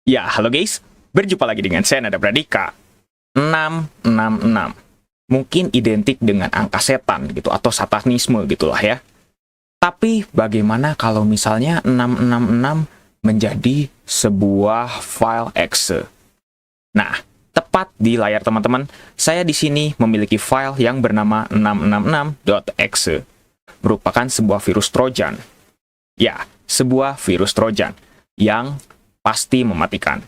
Ya, halo guys. Berjumpa lagi dengan saya Nada Pradika. 666. Mungkin identik dengan angka setan gitu atau satanisme gitulah ya. Tapi bagaimana kalau misalnya 666 menjadi sebuah file exe? Nah, tepat di layar teman-teman, saya di sini memiliki file yang bernama 666.exe. Merupakan sebuah virus Trojan. Ya, sebuah virus Trojan yang pasti mematikan.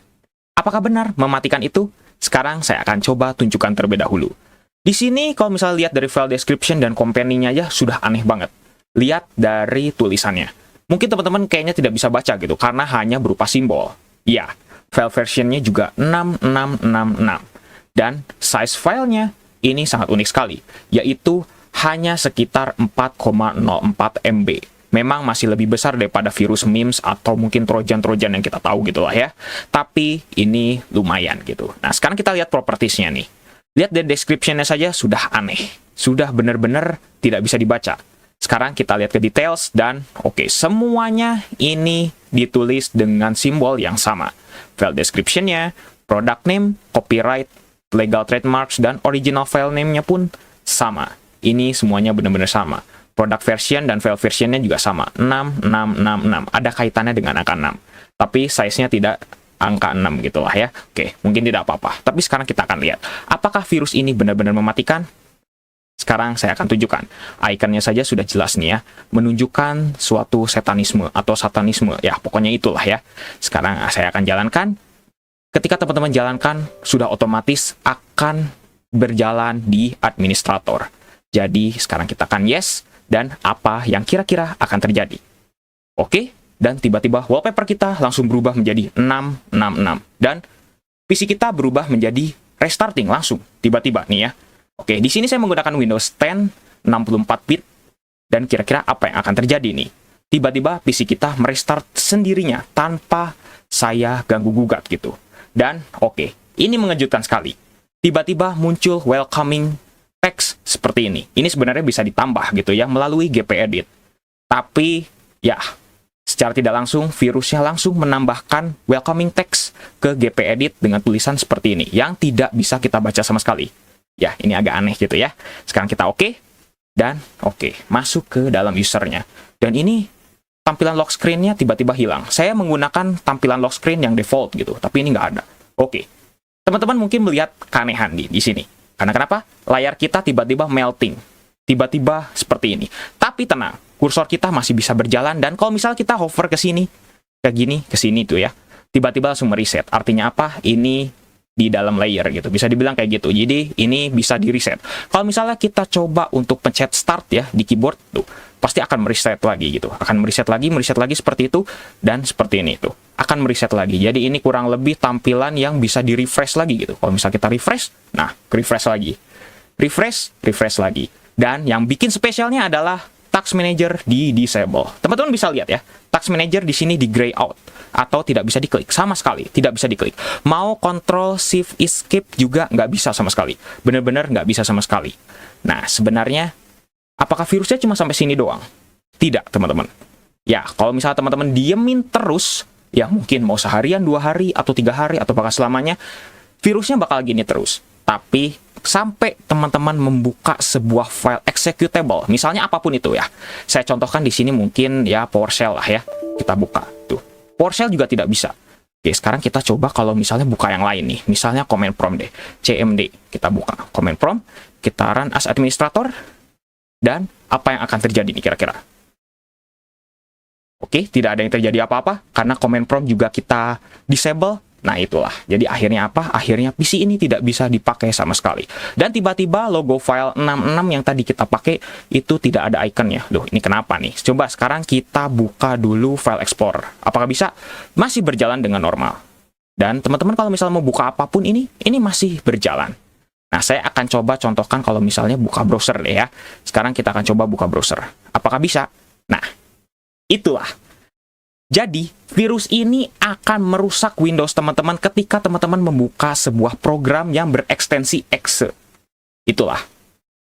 Apakah benar mematikan itu? Sekarang saya akan coba tunjukkan terlebih dahulu. Di sini kalau misalnya lihat dari file description dan company-nya aja sudah aneh banget. Lihat dari tulisannya. Mungkin teman-teman kayaknya tidak bisa baca gitu karena hanya berupa simbol. Ya, file versionnya juga 6666. Dan size filenya ini sangat unik sekali, yaitu hanya sekitar 4,04 MB. Memang masih lebih besar daripada virus memes atau mungkin trojan-trojan yang kita tahu gitu lah ya. Tapi ini lumayan gitu. Nah, sekarang kita lihat propertiesnya nih. Lihat dari description-nya saja sudah aneh. Sudah benar-benar tidak bisa dibaca. Sekarang kita lihat ke details dan oke, semuanya ini ditulis dengan simbol yang sama. File description-nya, product name, copyright, legal trademarks, dan original file name-nya pun sama. Ini semuanya benar-benar sama. Product version dan file versionnya juga sama, 6666. Ada kaitannya dengan angka 6. Tapi size-nya tidak angka 6 gitu lah ya. Oke, mungkin tidak apa-apa. Tapi sekarang kita akan lihat, apakah virus ini benar-benar mematikan? Sekarang saya akan tunjukkan. Ikonnya saja sudah jelas nih ya. Menunjukkan suatu setanisme atau satanisme. Ya, pokoknya itulah ya. Sekarang saya akan jalankan. Ketika teman-teman jalankan, sudah otomatis akan berjalan di administrator. Jadi, sekarang kita akan yes. Dan apa yang kira-kira akan terjadi. Oke, dan tiba-tiba wallpaper kita langsung berubah menjadi 666. Dan PC kita berubah menjadi restarting langsung, tiba-tiba nih ya. Oke, di sini saya menggunakan Windows 10 64-bit. Dan kira-kira apa yang akan terjadi nih? Tiba-tiba PC kita merestart sendirinya tanpa saya ganggu-gugat gitu. Dan oke, ini mengejutkan sekali. Tiba-tiba muncul welcoming text seperti ini. Ini sebenarnya bisa ditambah gitu ya melalui gpedit. Tapi ya, secara tidak langsung virusnya langsung menambahkan welcoming text ke gpedit dengan tulisan seperti ini yang tidak bisa kita baca sama sekali. Ya, ini agak aneh gitu ya. Sekarang kita oke dan oke, masuk ke dalam usernya. Dan ini tampilan lock screen-nya tiba-tiba hilang. Saya menggunakan tampilan lock screen yang default gitu, tapi ini nggak ada. Oke. Teman-teman mungkin melihat keanehan di sini. Karena kenapa? Layar kita tiba-tiba melting. Tiba-tiba seperti ini. Tapi tenang, kursor kita masih bisa berjalan. Dan kalau misalnya kita hover ke sini, ke sini tuh ya. Tiba-tiba langsung mereset. Artinya apa? Ini di dalam layer gitu. Bisa dibilang kayak gitu. Jadi ini bisa di reset. Kalau misalnya kita coba untuk pencet start ya di keyboard tuh, pasti akan mereset lagi gitu. Akan mereset lagi seperti itu. Dan seperti ini tuh. Akan mereset lagi. Jadi ini kurang lebih tampilan yang bisa di-refresh lagi gitu. Kalau misalnya kita refresh, nah, refresh lagi. Refresh lagi. Dan yang bikin spesialnya adalah Task Manager di disable. Teman-teman bisa lihat ya, Task Manager di sini di gray out atau tidak bisa diklik sama sekali, tidak bisa diklik. Mau Control Shift Escape juga nggak bisa sama sekali. Benar-benar nggak bisa sama sekali. Nah, sebenarnya apakah virusnya cuma sampai sini doang? Tidak, teman-teman. Ya, kalau misalnya teman-teman diemin terus, ya mungkin mau seharian, 2 hari, atau 3 hari, atau bahkan selamanya, virusnya bakal gini terus. Tapi sampai teman-teman membuka sebuah file executable, misalnya apapun itu ya. Saya contohkan di sini mungkin ya PowerShell lah ya. Kita buka tuh. PowerShell juga tidak bisa. Oke, sekarang kita coba kalau misalnya buka yang lain nih. Misalnya command prompt deh. CMD. Kita buka command prompt, kita run as administrator, dan apa yang akan terjadi nih kira-kira? Oke, tidak ada yang terjadi apa-apa karena command prompt juga kita disable. Nah, itulah. Jadi akhirnya apa? Akhirnya PC ini tidak bisa dipakai sama sekali. Dan tiba-tiba logo file 66 yang tadi kita pakai itu tidak ada ikonnya. Loh, ini kenapa nih? Coba sekarang kita buka dulu file explorer. Apakah bisa? Masih berjalan dengan normal. Dan teman-teman kalau misalnya mau buka apapun ini masih berjalan. Nah, saya akan coba contohkan kalau misalnya buka browser deh ya. Sekarang kita akan coba buka browser. Apakah bisa? Nah, itulah. Jadi, virus ini akan merusak Windows teman-teman ketika teman-teman membuka sebuah program yang berekstensi exe. Itulah.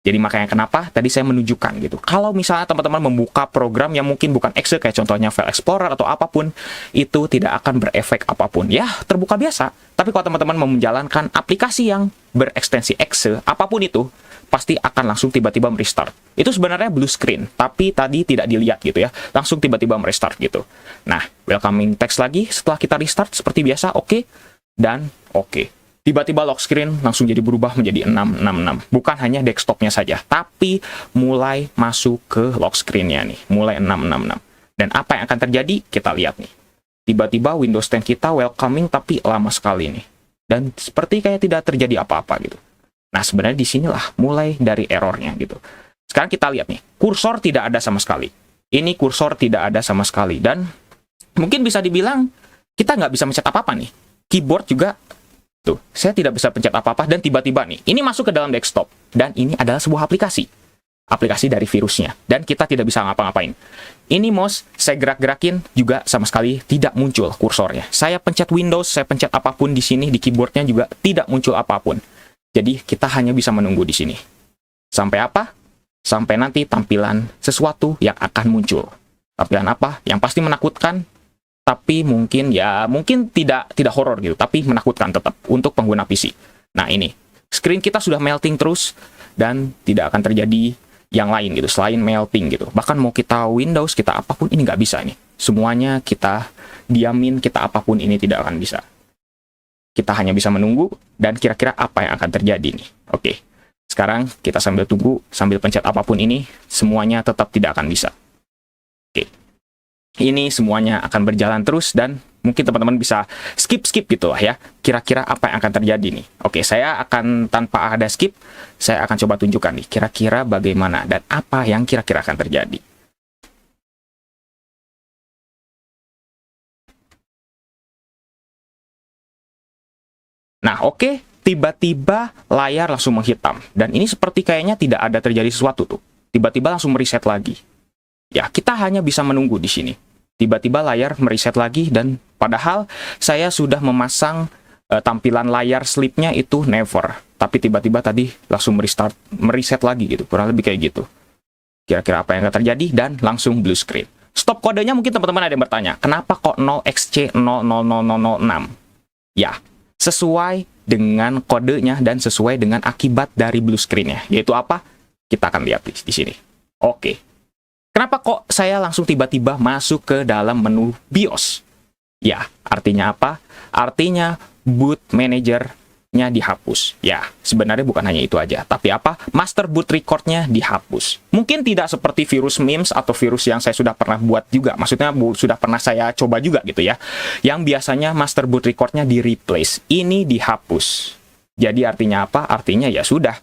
Jadi makanya kenapa tadi saya menunjukkan gitu. Kalau misalnya teman-teman membuka program yang mungkin bukan Excel, kayak contohnya File Explorer atau apapun, itu tidak akan berefek apapun. Ya, terbuka biasa. Tapi kalau teman-teman mau menjalankan aplikasi yang berekstensi Excel, apapun itu, pasti akan langsung tiba-tiba merestart. Itu sebenarnya blue screen, tapi tadi tidak dilihat gitu ya. Langsung tiba-tiba merestart gitu. Nah, welcoming text lagi setelah kita restart seperti biasa, oke. Dan oke. Tiba-tiba lock screen langsung jadi berubah menjadi 666. Bukan hanya desktopnya saja, tapi mulai masuk ke lock screen-nya nih. Mulai 666. Dan apa yang akan terjadi? Kita lihat nih. Tiba-tiba Windows 10 kita welcoming tapi lama sekali nih. Dan seperti kayak tidak terjadi apa-apa gitu. Nah, sebenarnya disinilah mulai dari errornya gitu. Sekarang kita lihat nih. Kursor tidak ada sama sekali. Ini kursor tidak ada sama sekali. Dan mungkin bisa dibilang kita nggak bisa mencet apa-apa nih. Keyboard juga tuh, saya tidak bisa pencet apa-apa dan tiba-tiba nih, ini masuk ke dalam desktop. Dan ini adalah sebuah aplikasi. Aplikasi dari virusnya. Dan kita tidak bisa ngapa-ngapain. Ini mouse, saya gerak-gerakin juga sama sekali tidak muncul kursornya. Saya pencet Windows, saya pencet apapun di sini, di keyboardnya juga tidak muncul apapun. Jadi kita hanya bisa menunggu di sini. Sampai apa? Sampai nanti tampilan sesuatu yang akan muncul. Tampilan apa? Yang pasti menakutkan, tapi mungkin tidak horor gitu, tapi menakutkan tetap untuk pengguna PC. Nah, ini screen kita sudah melting terus dan tidak akan terjadi yang lain gitu selain melting gitu. Bahkan mau kita Windows, kita apapun ini nggak bisa nih. Semuanya kita diamin, kita apapun ini tidak akan bisa. Kita hanya bisa menunggu dan kira-kira apa yang akan terjadi nih. Oke. Sekarang kita sambil tunggu, sambil pencet apapun ini, semuanya tetap tidak akan bisa. Oke. Ini semuanya akan berjalan terus dan mungkin teman-teman bisa skip gitu lah ya. Kira-kira apa yang akan terjadi nih. Oke, saya akan tanpa ada skip, saya akan coba tunjukkan nih kira-kira bagaimana dan apa yang kira-kira akan terjadi. Nah, oke, tiba-tiba layar langsung menghitam. Dan ini seperti kayaknya tidak ada terjadi sesuatu tuh. Tiba-tiba langsung mereset lagi. Ya, kita hanya bisa menunggu di sini. Tiba-tiba layar mereset lagi dan padahal saya sudah memasang tampilan layar sleep-nya itu never. Tapi tiba-tiba tadi langsung mereset lagi gitu. Kurang lebih kayak gitu. Kira-kira apa yang akan terjadi dan langsung blue screen. Stop kodenya mungkin teman-teman ada yang bertanya, kenapa kok 0xC00006? Ya, sesuai dengan kodenya dan sesuai dengan akibat dari blue screen-nya. Yaitu apa? Kita akan lihat di sini. Oke. Kenapa kok saya langsung tiba-tiba masuk ke dalam menu BIOS? Ya, artinya apa? Artinya boot manager-nya dihapus. Ya, sebenarnya bukan hanya itu aja. Tapi apa? Master boot record-nya dihapus. Mungkin tidak seperti virus MEMS atau virus yang saya sudah pernah buat juga. Maksudnya sudah pernah saya coba juga gitu ya. Yang biasanya master boot record-nya di-replace. Ini dihapus. Jadi artinya apa? Artinya ya sudah.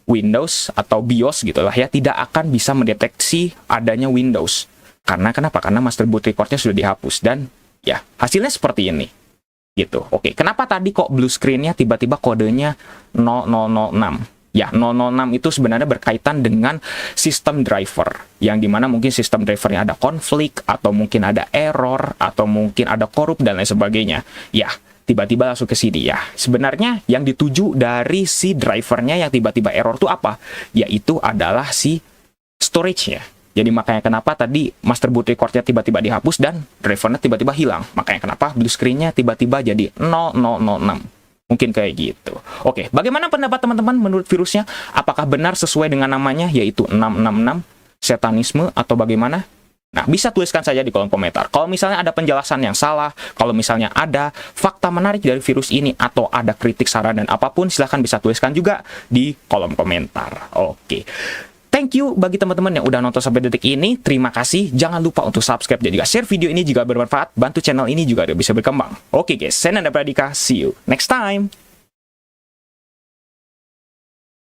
Windows atau BIOS gitulah ya tidak akan bisa mendeteksi adanya Windows. Karena kenapa? Karena master boot record-nya sudah dihapus dan ya hasilnya seperti ini. Gitu. Oke, kenapa tadi kok blue screen-nya tiba-tiba kodenya 0006? Ya, 006 itu sebenarnya berkaitan dengan sistem driver. Yang dimana mungkin sistem drivernya ada konflik, atau mungkin ada error, atau mungkin ada korup, dan lain sebagainya. Ya, tiba-tiba langsung ke sini ya. Sebenarnya yang dituju dari si drivernya yang tiba-tiba error itu apa? Yaitu adalah si storage-nya. Jadi makanya kenapa tadi master boot record-nya tiba-tiba dihapus dan drivernya tiba-tiba hilang. Makanya kenapa blue screen-nya tiba-tiba jadi 0006. Mungkin kayak gitu. Oke, bagaimana pendapat teman-teman menurut virusnya? Apakah benar sesuai dengan namanya yaitu 666 satanisme atau bagaimana? Nah, bisa tuliskan saja di kolom komentar. Kalau misalnya ada penjelasan yang salah, kalau misalnya ada fakta menarik dari virus ini, atau ada kritik, saran, dan apapun, silahkan bisa tuliskan juga di kolom komentar. Oke. Thank you bagi teman-teman yang udah nonton sampai detik ini. Terima kasih. Jangan lupa untuk subscribe dan juga share video ini jika bermanfaat. Bantu channel ini juga bisa berkembang. Oke guys, saya Nanda Pradika. See you next time.